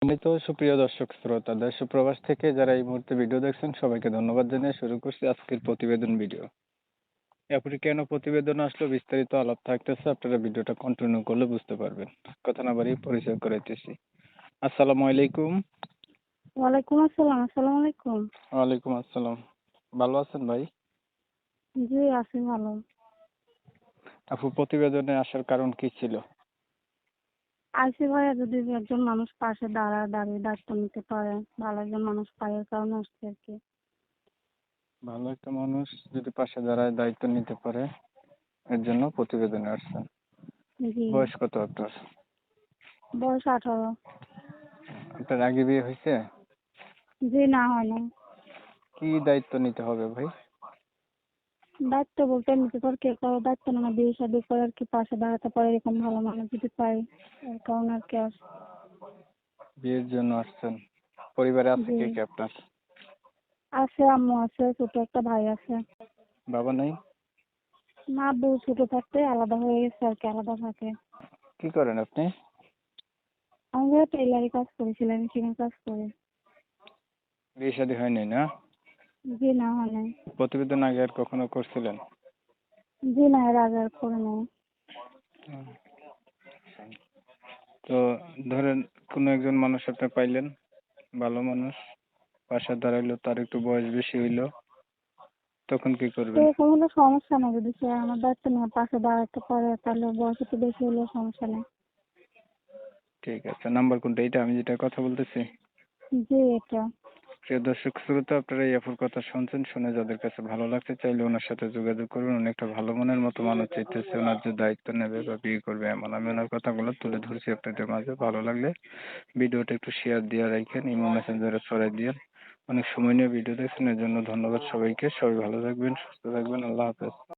সম্মানিত সুপ্রিয় দর্শক শ্রোতা দেশ ও প্রবাস থেকে যারা এই মুহূর্তে ভিডিও দেখছেন সবাইকে ধন্যবাদ জানিয়ে শুরু করছি আজকের প্রতিবেদন ভিডিও। এরপরে কেন প্রতিবেদন আসলো বিস্তারিত আলাপ থাকতেছে, আপনারা ভিডিওটা কন্টিনিউ করলে বুঝতে পারবেন। কথা না বাড়িয়ে পরিচয় করাইতেছি। আসসালামু আলাইকুম। ওয়ালাইকুম আসসালাম। আসসালামু আলাইকুম। ওয়ালাইকুম আসসালাম। ভালো আছেন ভাই? জি, আছি ভালো। আপু, প্রতিবেদনে আসার কারণ কি ছিল? আইসি ভাইয়া যদি একজন মানুষ পাশে দাঁড়িয়ে দায়িত্ব নিতে পারে, ভালো একজন মানুষ পায়, এর কারণে আসছে আর কি। ভালো একটা মানুষ যদি পাশে দাঁড়ায় দায়িত্ব নিতে পারে, এর জন্য প্রতিবেদনে আসছেন। জি। বয়স কত আপনার? বয়স 18। আপনার আগে বিয়ে হয়েছে? জি, না হয় না। কি দায়িত্ব নিতে হবে ভাই? দায়িত্ব বলতে নিতে পারে, কে কারো দায়িত্ব না, বিয়ে শাদী করে আর কি পাশে দাঁড়াতে পারে এরকম ভালো মানুষ যদি পাই, এর কারণে আর কি বিয়ের জন্য আসছেন। পরিবারে আছে জি। কে কে আপনার? আছে, আম্মু আছে, ছোট একটা ভাই আছে। বাবা নাই? মা আব্বু ছোট থাকতে আলাদা হয়ে গেছে আর কি, আলাদা থাকে। কি করেন আপনি? আমি টেইলারি কাজ করি, সেলাই মেশিনের কাজ করি। বিয়ে শাদী হয়নি না? জি, না হয় নাই। প্রতিবেদন আগে আর কখনো করছিলেন? জি না, এর আগে আর করে নাই। হুম। তো ধরেন কোনো একজন মানুষ আপনি পাইলেন, ভালো মানুষ, পাশে দাঁড়াইলো, তার একটু বয়স বেশি হইলো, তখন কি করবেন? এরকম হলে সমস্যা নেই, যদি সে আমার দায়িত্ব নিয়ে পাশে দাঁড়াতে পারে, তাহলে বয়স একটু বেশি হলেও সমস্যা নেই। ঠিক আছে, নাম্বার কোনটা? এটা আমি যেটা কথা বলতেছি? জি, এটা। প্রিয় দর্শক শ্রোতা, আপনারা এই আপুর কথা শুনছেন, শুনে যাদের কাছে ভালো লাগছে চাইলে ওনার সাথে যোগাযোগ করবেন। উনি একটা ভালো মনের মতো মানুষ চাইতেছে, ওনার যে দায়িত্ব নেবে বা বিয়ে করবে এমন। আমি ওনার কথাগুলো তুলে ধরছি আপনাদের মাঝে। ভালো লাগলে ভিডিওটা একটু শেয়ার দিয়ে রাখেন, ইমো মেসেঞ্জারে ছড়াই দিয়ে। অনেক সময় নিয়ে ভিডিও দেখছেন, এর জন্য ধন্যবাদ সবাইকে। সবাই ভালো থাকবেন, সুস্থ থাকবেন। আল্লাহ হাফেজ।